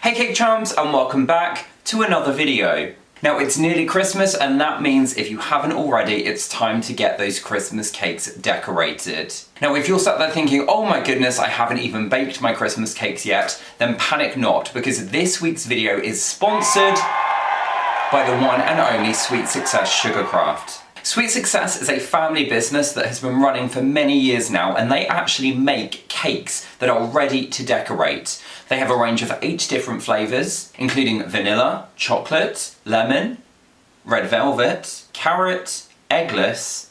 Hey Cake Chums, and welcome back to another video. Now it's nearly Christmas, and that means if you haven't already, it's time to get those Christmas cakes decorated. Now if you're sat there thinking, oh my goodness, I haven't even baked my Christmas cakes yet, then panic not, because this week's video is sponsored by the one and only Sweet Success Sugarcraft. Sweet Success is a family business that has been running for many years now, and they actually make cakes that are ready to decorate. They have a range of 8 different flavours, including vanilla, chocolate, lemon, red velvet, carrot, eggless,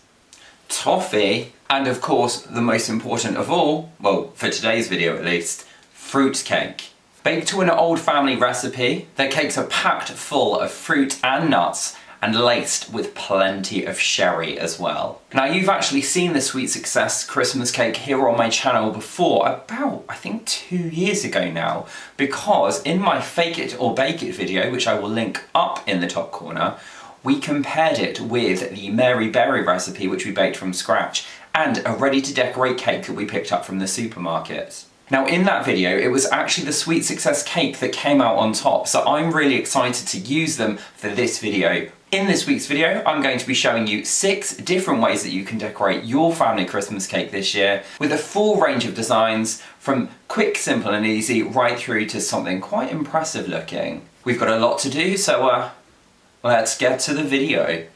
toffee, and of course, the most important of all, well, for today's video at least, fruit cake. Baked to an old family recipe, their cakes are packed full of fruit and nuts, and laced with plenty of sherry as well. Now you've actually seen the Sweet Success Christmas cake here on my channel before, about I think 2 years ago now, because in my Fake It or Bake It video, which I will link up in the top corner, we compared it with the Mary Berry recipe which we baked from scratch and a ready to decorate cake that we picked up from the supermarket. Now in that video, it was actually the Sweet Success cake that came out on top, so I'm really excited to use them for this video. In this week's video, I'm going to be showing you 6 different ways that you can decorate your family Christmas cake this year with a full range of designs from quick, simple and easy right through to something quite impressive looking. We've got a lot to do, so let's get to the video.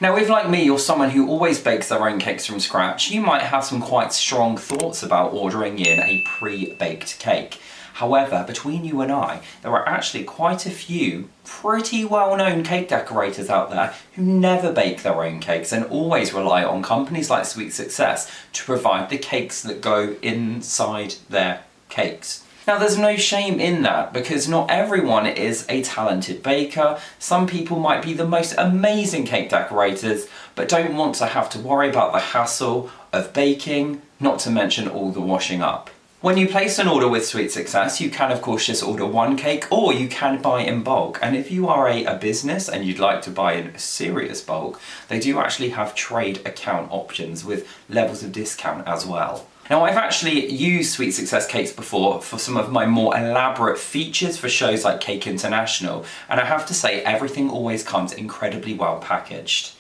Now if, like me, you're someone who always bakes their own cakes from scratch, you might have some quite strong thoughts about ordering in a pre-baked cake. However, between you and I, there are actually quite a few pretty well-known cake decorators out there who never bake their own cakes and always rely on companies like Sweet Success to provide the cakes that go inside their cakes. Now there's no shame in that, because not everyone is a talented baker. Some people might be the most amazing cake decorators, but don't want to have to worry about the hassle of baking, not to mention all the washing up. When you place an order with Sweet Success, you can of course just order one cake, or you can buy in bulk. And if you are a business and you'd like to buy in serious bulk, they do actually have trade account options with levels of discount as well. Now I've actually used Sweet Success cakes before for some of my more elaborate features for shows like Cake International, and I have to say everything always comes incredibly well packaged.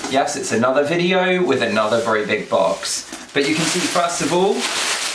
Yes, it's another video with another very big box, but you can see first of all,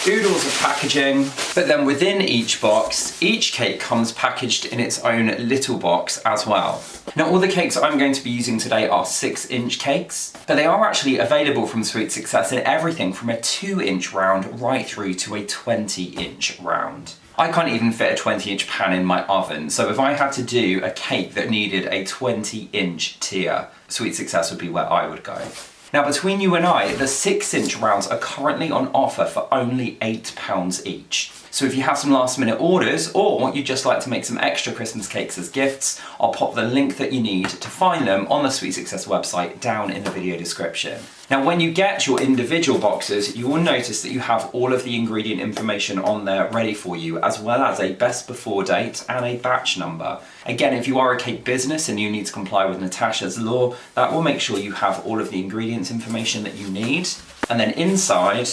oodles of packaging, but then within each box, each cake comes packaged in its own little box as well. Now all the cakes I'm going to be using today are 6-inch cakes, but they are actually available from Sweet Success in everything from a 2-inch round right through to a 20-inch round. I can't even fit a 20-inch pan in my oven, so if I had to do a cake that needed a 20-inch tier, Sweet Success would be where I would go. Now between you and I, the 6-inch rounds are currently on offer for only £8 each. So if you have some last minute orders, or you'd just like to make some extra Christmas cakes as gifts, I'll pop the link that you need to find them on the Sweet Success website down in the video description. Now when you get your individual boxes, you will notice that you have all of the ingredient information on there ready for you, as well as a best before date and a batch number. Again, if you are a cake business and you need to comply with Natasha's law, that will make sure you have all of the ingredients information that you need. And then inside,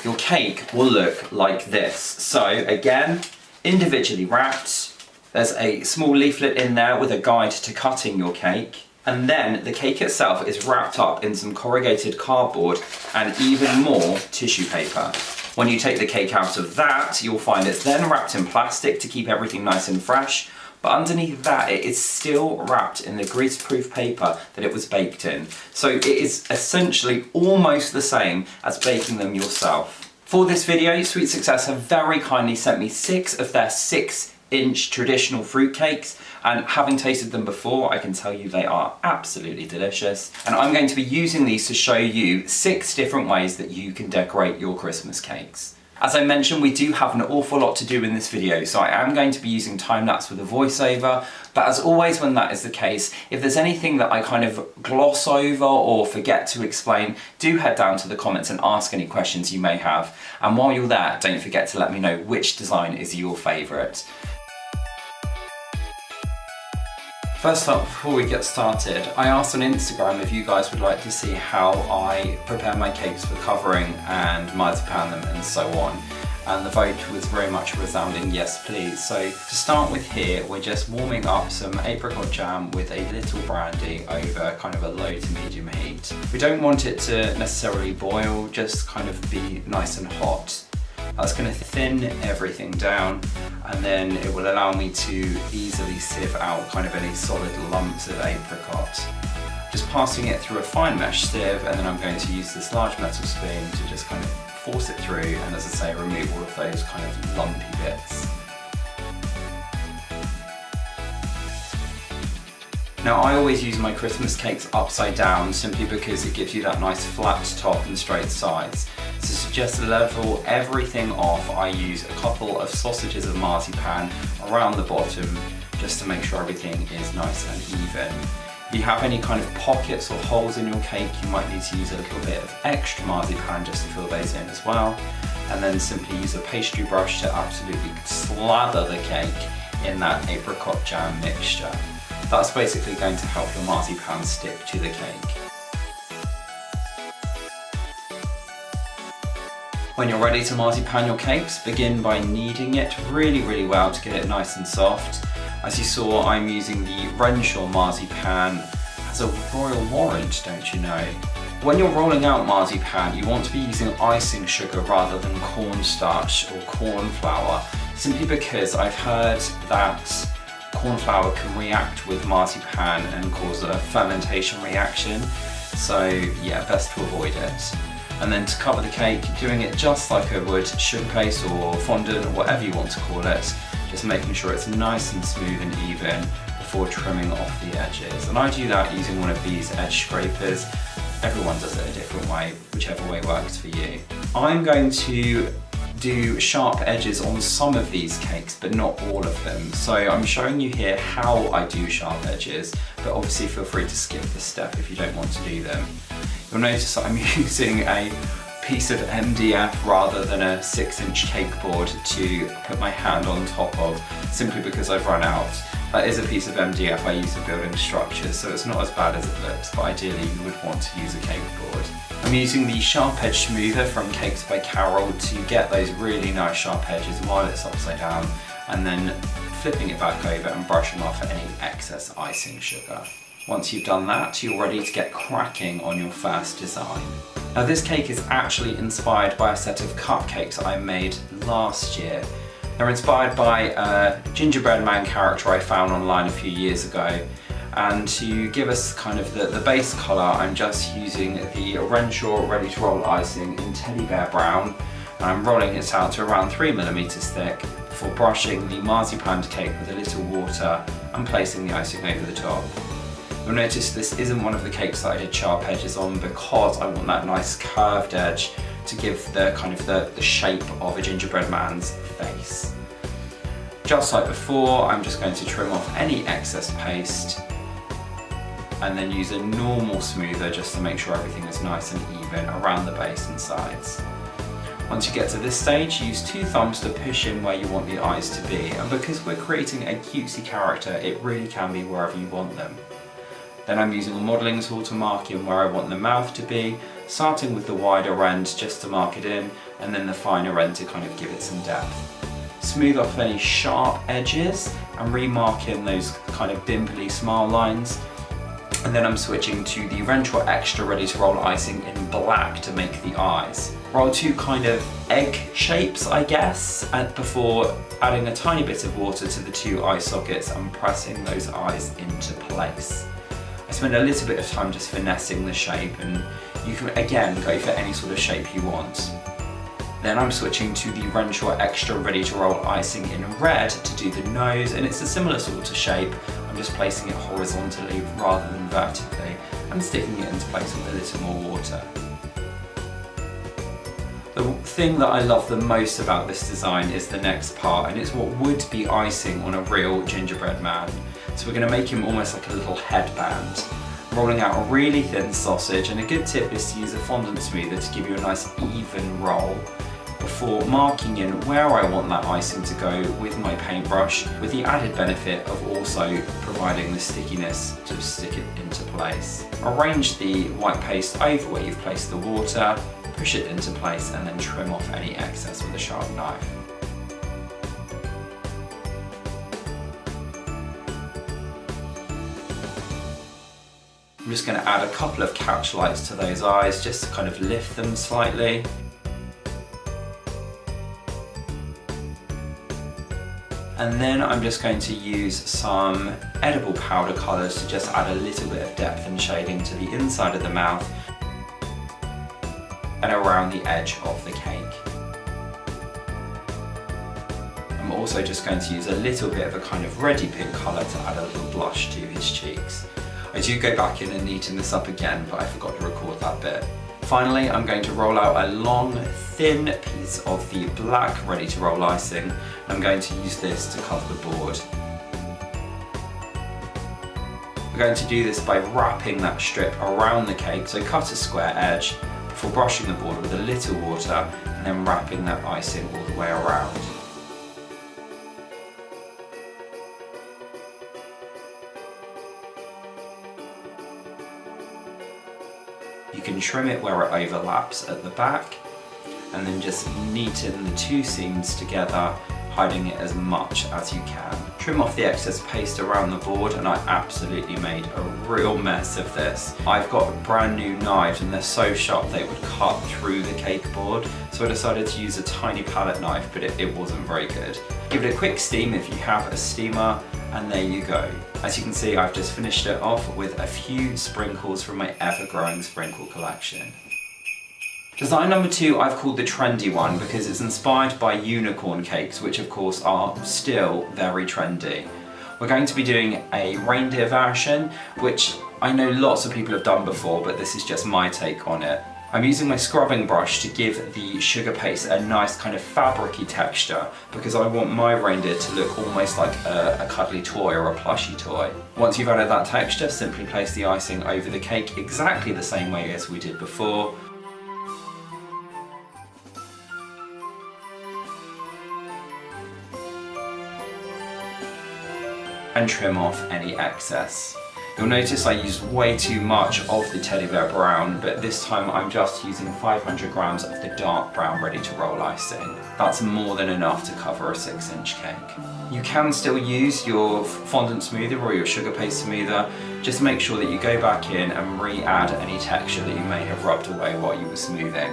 your cake will look like this. So again, individually wrapped. There's a small leaflet in there with a guide to cutting your cake. And then the cake itself is wrapped up in some corrugated cardboard and even more tissue paper. When you take the cake out of that, you'll find it's then wrapped in plastic to keep everything nice and fresh. But underneath that, it is still wrapped in the grease-proof paper that it was baked in. So it is essentially almost the same as baking them yourself. For this video, Sweet Success have very kindly sent me 6 of their 6-inch traditional fruit cakes, and having tasted them before, I can tell you they are absolutely delicious. And I'm going to be using these to show you 6 different ways that you can decorate your Christmas cakes. As I mentioned, we do have an awful lot to do in this video, so I am going to be using time-lapse with a voiceover, but as always when that is the case, if there's anything that I kind of gloss over or forget to explain, do head down to the comments and ask any questions you may have. And while you're there, don't forget to let me know which design is your favourite. First up, before we get started, I asked on Instagram if you guys would like to see how I prepare my cakes for covering and marzipan them and so on. And the vote was very much a resounding yes please. So to start with here, we're just warming up some apricot jam with a little brandy over kind of a low to medium heat. We don't want it to necessarily boil, just kind of be nice and hot. That's going to thin everything down, and then it will allow me to easily sieve out kind of any solid lumps of apricot. Just passing it through a fine mesh sieve, and then I'm going to use this large metal spoon to just kind of force it through, and as I say, remove all of those kind of lumpy bits. Now I always use my Christmas cakes upside down simply because it gives you that nice flat top and straight sides. So to just level everything off, I use a couple of sausages of marzipan around the bottom just to make sure everything is nice and even. If you have any kind of pockets or holes in your cake, you might need to use a little bit of extra marzipan just to fill those in as well. And then simply use a pastry brush to absolutely slather the cake in that apricot jam mixture. That's basically going to help your marzipan stick to the cake. When you're ready to marzipan your cakes, begin by kneading it really well to get it nice and soft. As you saw, I'm using the Reindeer marzipan as a royal warrant, don't you know? When you're rolling out marzipan, you want to be using icing sugar rather than cornstarch or corn flour, simply because I've heard that corn flour can react with marzipan and cause a fermentation reaction. So yeah, best to avoid it. And then to cover the cake, doing it just like I would sugar paste or fondant or whatever you want to call it, just making sure it's nice and smooth and even before trimming off the edges. And I do that using one of these edge scrapers. Everyone does it a different way, whichever way works for you. I'm going to do sharp edges on some of these cakes, but not all of them. So I'm showing you here how I do sharp edges, but obviously feel free to skip this step if you don't want to do them. You'll notice that I'm using a piece of MDF rather than a 6-inch cake board to put my hand on top of, simply because I've run out. That is a piece of MDF I use for building structures, so it's not as bad as it looks, but ideally you would want to use a cake board. I'm using the Sharp Edge Smoother from Cakes by Carol to get those really nice sharp edges while it's upside down, and then flipping it back over and brushing off any excess icing sugar. Once you've done that, you're ready to get cracking on your first design. Now this cake is actually inspired by a set of cupcakes I made last year. They're inspired by a Gingerbread man character I found online a few years ago. And to give us kind of the base colour, I'm just using the Reindeer Ready to Roll icing in Teddy Bear Brown. And I'm rolling it out to around 3mm thick before brushing the marzipan cake with a little water and placing the icing over the top. You'll notice this isn't one of the cakes that I did sharp edges on because I want that nice curved edge to give the kind of the shape of a gingerbread man's face. Just like before, I'm just going to trim off any excess paste and then use a normal smoother just to make sure everything is nice and even around the base and sides. Once you get to this stage, use 2 thumbs to push in where you want the eyes to be, and because we're creating a cutesy character, it really can be wherever you want them. Then I'm using a modelling tool to mark in where I want the mouth to be, starting with the wider end just to mark it in, and then the finer end to kind of give it some depth. Smooth off any sharp edges and remark in those kind of dimply smile lines. And then I'm switching to the Reindeer Extra Ready to Roll icing in black to make the eyes. Roll 2 kind of egg shapes, I guess, before adding a tiny bit of water to the 2 eye sockets and pressing those eyes into place. I spend a little bit of time just finessing the shape, and you can again go for any sort of shape you want. Then I'm switching to the Reindeer Extra Ready to Roll icing in red to do the nose, and it's a similar sort of shape. I'm just placing it horizontally rather than vertically and sticking it into place with a little more water. The thing that I love the most about this design is the next part, and it's what would be icing on a real gingerbread man. So we're going to make him almost like a little headband. Rolling out a really thin sausage, and a good tip is to use a fondant smoother to give you a nice even roll before marking in where I want that icing to go with my paintbrush, with the added benefit of also providing the stickiness to stick it into place. Arrange the white paste over where you've placed the water, push it into place, and then trim off any excess with a sharp knife. I'm just going to add a couple of catch lights to those eyes just to kind of lift them slightly. And then I'm just going to use some edible powder colours to just add a little bit of depth and shading to the inside of the mouth and around the edge of the cake. I'm also just going to use a little bit of a kind of reddy pink colour to add a little blush to his cheeks. I do go back in and neaten this up again, but I forgot to record that bit. Finally, I'm going to roll out a long, thin piece of the black ready to roll icing. I'm going to use this to cover the board. We're going to do this by wrapping that strip around the cake, so cut a square edge before brushing the board with a little water and then wrapping that icing all the way around. You can trim it where it overlaps at the back and then just neaten the two seams together, hiding it as much as you can. Trim off the excess paste around the board, and I absolutely made a real mess of this. I've got brand new knives and they're so sharp they would cut through the cake board, so I decided to use a tiny palette knife, but it wasn't very good. Give it a quick steam if you have a steamer, and there you go. As you can see, I've just finished it off with a few sprinkles from my ever-growing sprinkle collection. Design number 2 I've called the trendy one because it's inspired by unicorn cakes, which of course are still very trendy. We're going to be doing a reindeer version, which I know lots of people have done before, but this is just my take on it. I'm using my scrubbing brush to give the sugar paste a nice kind of fabricy texture because I want my reindeer to look almost like a cuddly toy or a plushy toy. Once you've added that texture, simply place the icing over the cake exactly the same way as we did before. And trim off any excess. You'll notice I used way too much of the teddy bear brown, but this time I'm just using 500 grams of the dark brown ready to roll icing. That's more than enough to cover a 6-inch cake. You can still use your fondant smoother or your sugar paste smoother. Just make sure that you go back in and re-add any texture that you may have rubbed away while you were smoothing.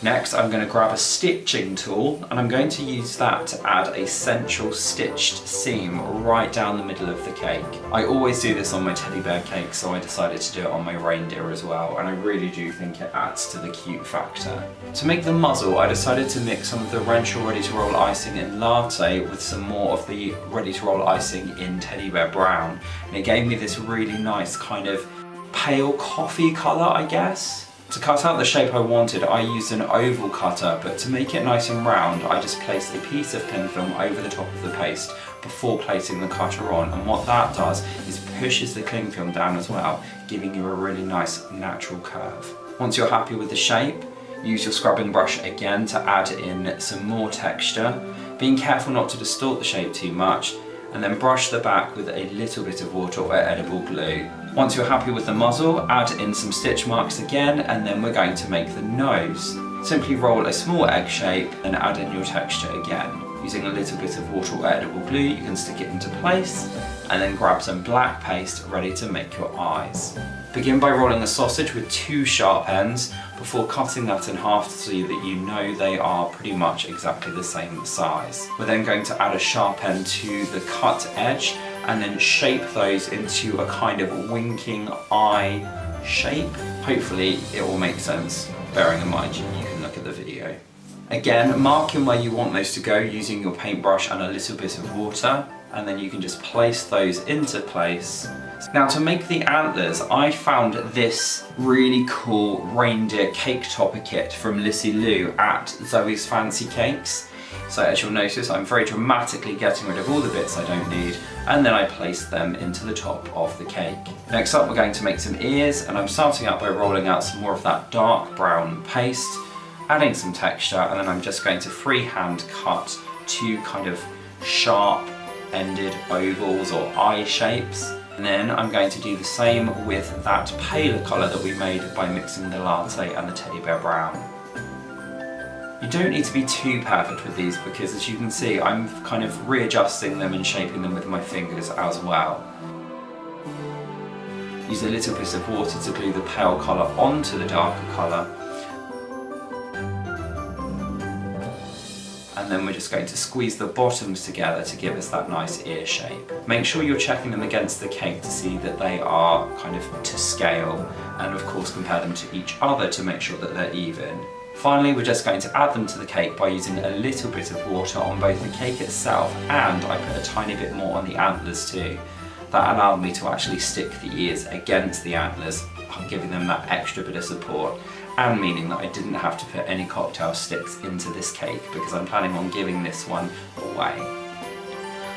Next, I'm going to grab a stitching tool and I'm going to use that to add a central stitched seam right down the middle of the cake. I always do this on my teddy bear cake, so I decided to do it on my reindeer as well, and I really do think it adds to the cute factor. To make the muzzle, I decided to mix some of the Reindeer ready to roll icing in latte with some more of the ready to roll icing in teddy bear brown, and it gave me this really nice kind of pale coffee colour, I guess. To cut out the shape I wanted, I used an oval cutter, but to make it nice and round, I just placed a piece of cling film over the top of the paste before placing the cutter on, and what that does is pushes the cling film down as well, giving you a really nice natural curve. Once you're happy with the shape, use your scrubbing brush again to add in some more texture, being careful not to distort the shape too much, and then brush the back with a little bit of water or edible glue. Once you're happy with the muzzle, add in some stitch marks again, and then we're going to make the nose. Simply roll a small egg shape and add in your texture again. Using a little bit of water or edible glue, you can stick it into place, and then grab some black paste ready to make your eyes. Begin by rolling the sausage with 2 sharp ends before cutting that in half so that you know they are pretty much exactly the same size. We're then going to add a sharp end to the cut edge and then shape those into a kind of winking eye shape. Hopefully it will make sense, bearing in mind you can look at the video. Again, mark in where you want those to go using your paintbrush and a little bit of water. and then you can just place those into place. Now to make the antlers, I found this really cool reindeer cake topper kit from Lissy Lou at Zoe's Fancy Cakes. So as you'll notice, I'm very dramatically getting rid of all the bits I don't need, and then I place them into the top of the cake. Next up, we're going to make some ears, and I'm starting out by rolling out some more of that dark brown paste, adding some texture, and then I'm just going to freehand cut two kind of sharp ended ovals or eye shapes. And then I'm going to do the same with that paler colour that we made by mixing the latte and the teddy bear brown. You don't need to be too perfect with these because, as you can see, I'm kind of readjusting them and shaping them with my fingers as well. Use a little bit of water to glue the pale colour onto the darker colour. And then we're just going to squeeze the bottoms together to give us that nice ear shape. Make sure you're checking them against the cake to see that they are kind of to scale, and of course compare them to each other to make sure that they're even. Finally, we're just going to add them to the cake by using a little bit of water on both the cake itself, and I put a tiny bit more on the antlers too. That allowed me to actually stick the ears against the antlers, giving them that extra bit of support, and meaning that I didn't have to put any cocktail sticks into this cake because I'm planning on giving this one away.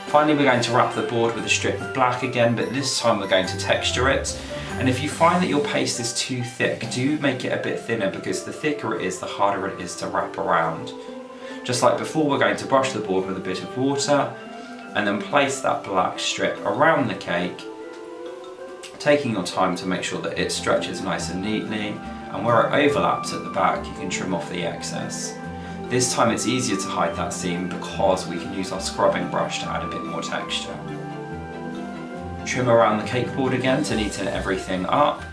Finally, we're going to wrap the board with a strip of black again, but this time we're going to texture it. And if you find that your paste is too thick, do make it a bit thinner, because the thicker it is, the harder it is to wrap around. Just like before, we're going to brush the board with a bit of water and then place that black strip around the cake, taking your time to make sure that it stretches nice and neatly, and where it overlaps at the back you can trim off the excess. This time it's easier to hide that seam because we can use our scrubbing brush to add a bit more texture. Trim around the cake board again to neaten everything up.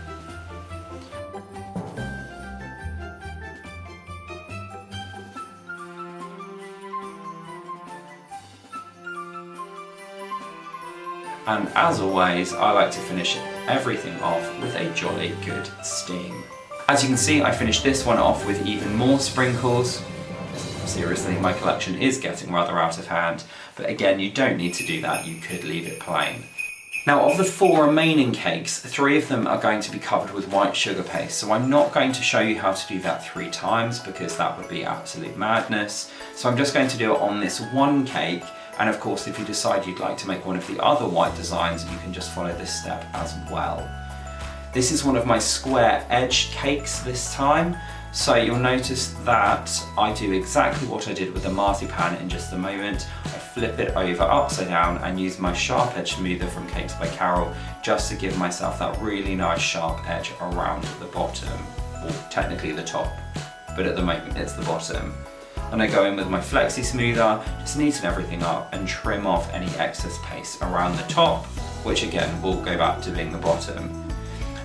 And as always, I like to finish everything off with a jolly good steam. As you can see, I finished this one off with even more sprinkles. Seriously, my collection is getting rather out of hand, but again, you don't need to do that, you could leave it plain. Now, of the 4 remaining cakes, 3 of them are going to be covered with white sugar paste, so I'm not going to show you how to do that 3 times because that would be absolute madness. So I'm just going to do it on this one cake, and of course if you decide you'd like to make one of the other white designs, you can just follow this step as well. This is one of my square edge cakes this time, so you'll notice that I do exactly what I did with the marzipan in just a moment. I flip it over upside down and use my sharp edge smoother from Cakes by Carol just to give myself that really nice sharp edge around the bottom, or technically the top, but at the moment it's the bottom. And I go in with my flexi smoother, just neaten everything up and trim off any excess paste around the top, which again will go back to being the bottom.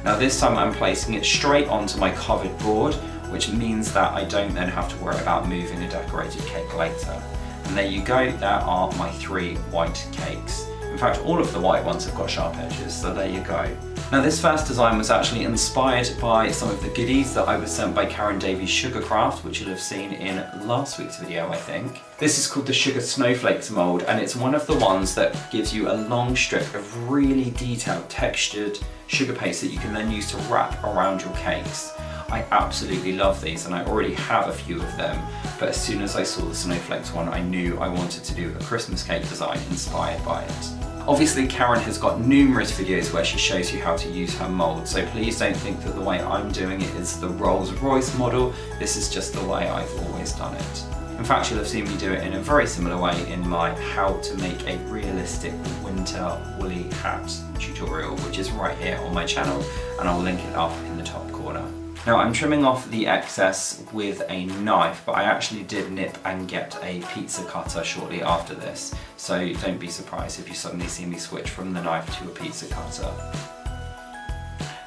Now this time I'm placing it straight onto my covered board, which means that I don't then have to worry about moving a decorated cake later. And there you go, there are my 3 white cakes. In fact, all of the white ones have got sharp edges, so there you go. Now this first design was actually inspired by some of the goodies that I was sent by Karen Davies Sugarcraft, which you'll have seen in last week's video, I think. This is called the Sugar Snowflakes mold, and it's one of the ones that gives you a long strip of really detailed textured sugar paste that you can then use to wrap around your cakes. I absolutely love these, and I already have a few of them, but as soon as I saw the snowflakes one, I knew I wanted to do a Christmas cake design inspired by it. Obviously, Karen has got numerous videos where she shows you how to use her mold, so please don't think that the way I'm doing it is the Rolls-Royce model. This is just the way I've always done it. In fact, you'll have seen me do it in a very similar way in my how to make a realistic winter woolly hat tutorial, which is right here on my channel, and I'll link it up in the top corner. Now I'm trimming off the excess with a knife, but I actually did nip and get a pizza cutter shortly after this, so don't be surprised if you suddenly see me switch from the knife to a pizza cutter.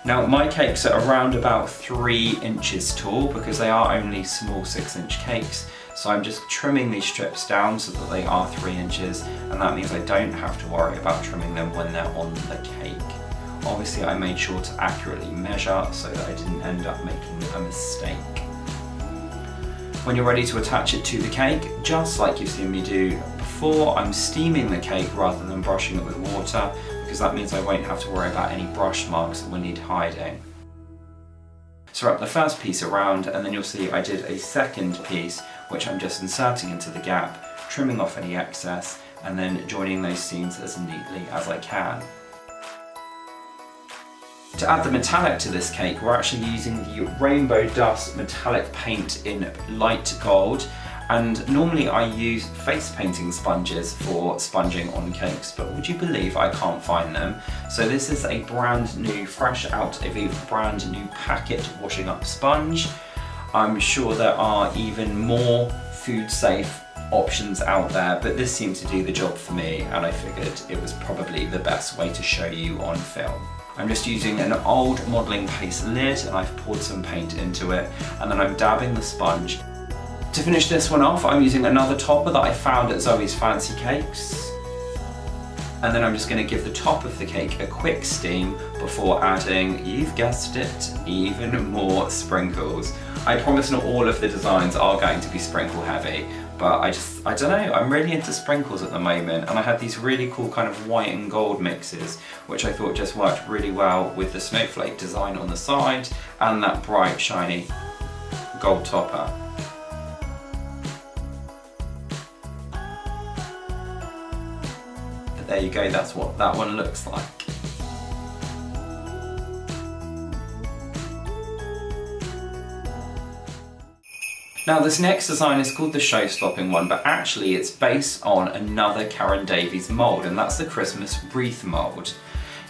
Now my cakes are around about 3 inches tall because they are only small 6-inch cakes, so I'm just trimming these strips down so that they are 3 inches, and that means I don't have to worry about trimming them when they're on the cake. Obviously I made sure to accurately measure so that I didn't end up making a mistake. When you're ready to attach it to the cake, just like you've seen me do before, I'm steaming the cake rather than brushing it with water, because that means I won't have to worry about any brush marks that will need hiding. So wrap the first piece around, and then you'll see I did a second piece which I'm just inserting into the gap, trimming off any excess, and then joining those seams as neatly as I can. To add the metallic to this cake, we're actually using the Rainbow Dust metallic paint in light gold, and normally I use face painting sponges for sponging on cakes, but would you believe I can't find them? So this is a brand new, fresh out of a brand new packet washing up sponge. I'm sure there are even more food safe options out there, but this seemed to do the job for me, and I figured it was probably the best way to show you on film. I'm just using an old modelling paste lid, and I've poured some paint into it, and then I'm dabbing the sponge. To finish this one off, I'm using another topper that I found at Zoe's Fancy Cakes. And then I'm just going to give the top of the cake a quick steam before adding, you've guessed it, even more sprinkles. I promise not all of the designs are going to be sprinkle heavy, but I don't know, I'm really into sprinkles at the moment, and I had these really cool kind of white and gold mixes, which I thought just worked really well with the snowflake design on the side and that bright, shiny gold topper. But there you go, that's what that one looks like. Now this next design is called the show-stopping one, but actually it's based on another Karen Davies mould, and that's the Christmas wreath mould.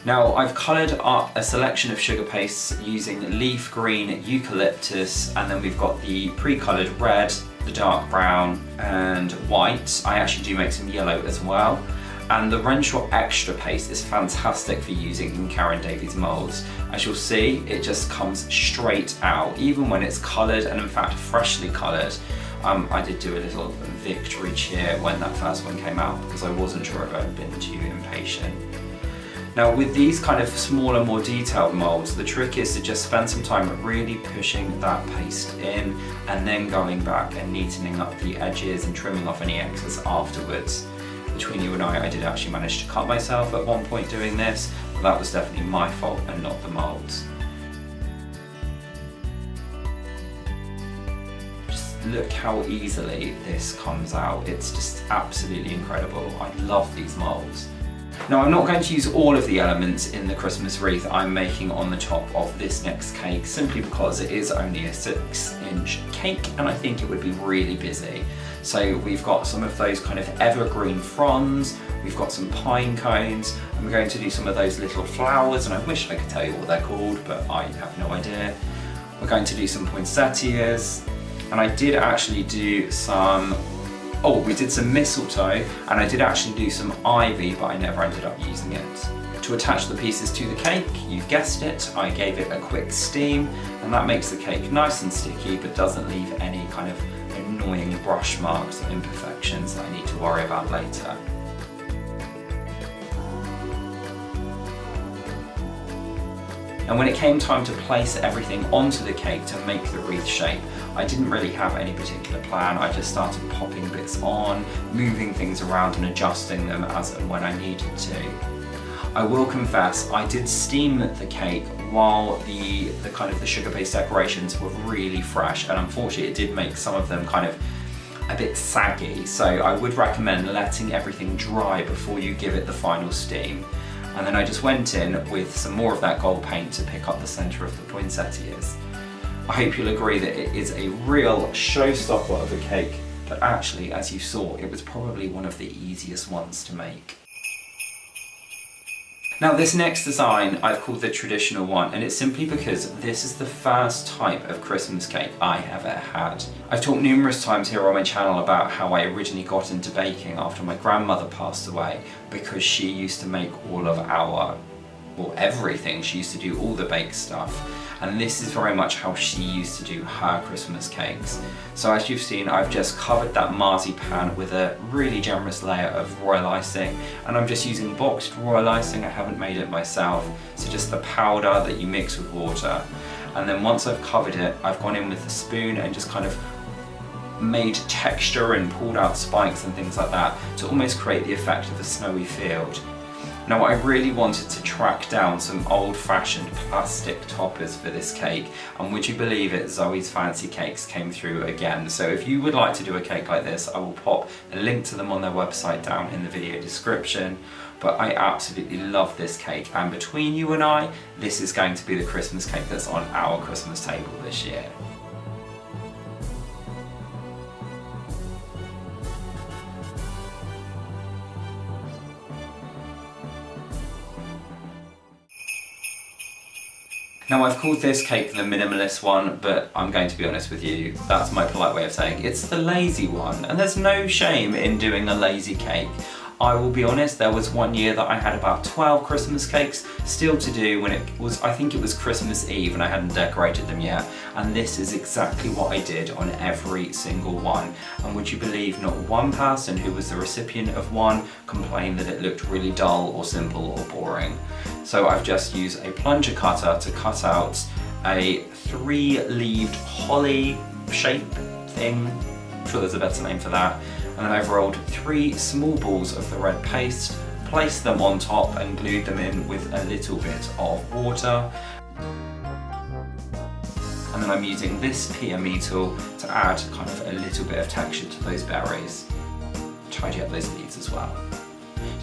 Now I've coloured up a selection of sugar pastes using leaf green, eucalyptus, and then we've got the pre-coloured red, the dark brown and white. I actually do make some yellow as well. And the Renshaw Extra paste is fantastic for using in Karen Davies moulds. As you'll see, it just comes straight out, even when it's coloured, and in fact freshly coloured. I did do a little victory cheer when that first one came out, because I wasn't sure if I'd been too impatient. Now with these kind of smaller, more detailed moulds, the trick is to just spend some time really pushing that paste in, and then going back and neatening up the edges and trimming off any excess afterwards. Between you and I did actually manage to cut myself at one point doing this, but that was definitely my fault and not the moulds. Just look how easily this comes out. It's just absolutely incredible. I love these moulds. Now I'm not going to use all of the elements in the Christmas wreath I'm making on the top of this next cake, simply because it is only a 6-inch cake and I think it would be really busy. So we've got some of those kind of evergreen fronds, we've got some pine cones, and we're going to do some of those little flowers, and I wish I could tell you what they're called, but I have no idea. We're going to do some poinsettias, and I did actually do some, we did some mistletoe, and I did actually do some ivy, but I never ended up using it. To attach the pieces to the cake, you've guessed it, I gave it a quick steam, and that makes the cake nice and sticky, but doesn't leave any kind of annoying brush marks or imperfections that I need to worry about later. And when it came time to place everything onto the cake to make the wreath shape, I didn't really have any particular plan. I just started popping bits on, moving things around and adjusting them as and when I needed to. I will confess, I did steam the cake while the kind of the sugar paste decorations were really fresh, and unfortunately it did make some of them kind of a bit saggy, so I would recommend letting everything dry before you give it the final steam. And then I just went in with some more of that gold paint to pick up the centre of the poinsettias. I hope you'll agree that it is a real showstopper of a cake, but actually, as you saw, it was probably one of the easiest ones to make. Now this next design I've called the traditional one, and it's simply because this is the first type of Christmas cake I ever had. I've talked numerous times here on my channel about how I originally got into baking after my grandmother passed away, because she used to make all of everything. She used to do all the bake stuff. And this is very much how she used to do her Christmas cakes. So as you've seen, I've just covered that marzipan with a really generous layer of royal icing, and I'm just using boxed royal icing. I haven't made it myself, so just the powder that you mix with water. And then once I've covered it, I've gone in with a spoon and just kind of made texture and pulled out spikes and things like that to almost create the effect of a snowy field. Now I really wanted to track down some old-fashioned plastic toppers for this cake, and would you believe it, Zoe's Fancy Cakes came through again. So if you would like to do a cake like this, I will pop a link to them on their website down in the video description. But I absolutely love this cake, and between you and I, this is going to be the Christmas cake that's on our Christmas table this year. Now I've called this cake the minimalist one, but I'm going to be honest with you, that's my polite way of saying it's the lazy one, and there's no shame in doing a lazy cake. I will be honest, there was one year that I had about 12 Christmas cakes still to do when I think it was Christmas Eve and I hadn't decorated them yet, and this is exactly what I did on every single one. And would you believe not one person who was the recipient of one complained that it looked really dull or simple or boring. So I've just used a plunger cutter to cut out a 3-leaved holly shape thing. I'm sure there's a better name for that. And then I've rolled 3 small balls of the red paste, placed them on top and glued them in with a little bit of water. And then I'm using this PME tool to add kind of a little bit of texture to those berries. Tidy up those leaves as well.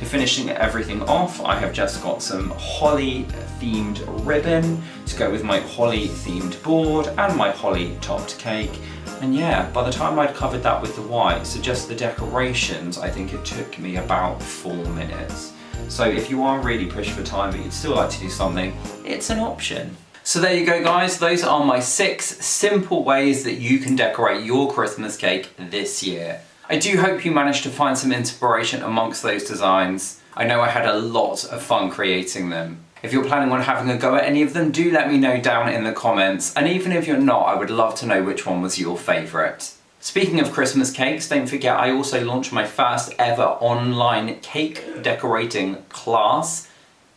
So finishing everything off, I have just got some holly themed ribbon to go with my holly themed board and my holly topped cake. And yeah, by the time I'd covered that with the white, so just the decorations, I think it took me about 4 minutes. So if you are really pushed for time but you'd still like to do something, it's an option. So there you go guys, those are my 6 simple ways that you can decorate your Christmas cake this year. I do hope you managed to find some inspiration amongst those designs. I know I had a lot of fun creating them. If you're planning on having a go at any of them, do let me know down in the comments. And even if you're not, I would love to know which one was your favourite. Speaking of Christmas cakes, don't forget I also launched my first ever online cake decorating class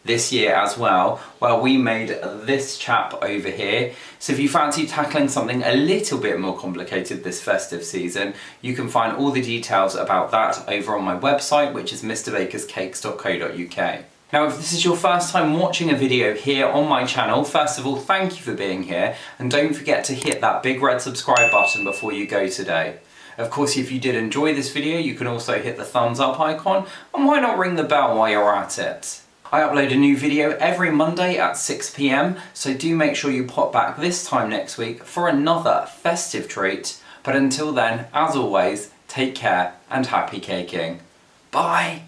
this year as well, where we made this chap over here. So if you fancy tackling something a little bit more complicated this festive season, you can find all the details about that over on my website, which is mrbakerscakes.co.uk. Now, if this is your first time watching a video here on my channel, first of all, thank you for being here, and don't forget to hit that big red subscribe button before you go today. Of course, if you did enjoy this video, you can also hit the thumbs up icon, and why not ring the bell while you're at it? I upload a new video every Monday at 6 PM, so do make sure you pop back this time next week for another festive treat. But until then, as always, take care and happy caking. Bye!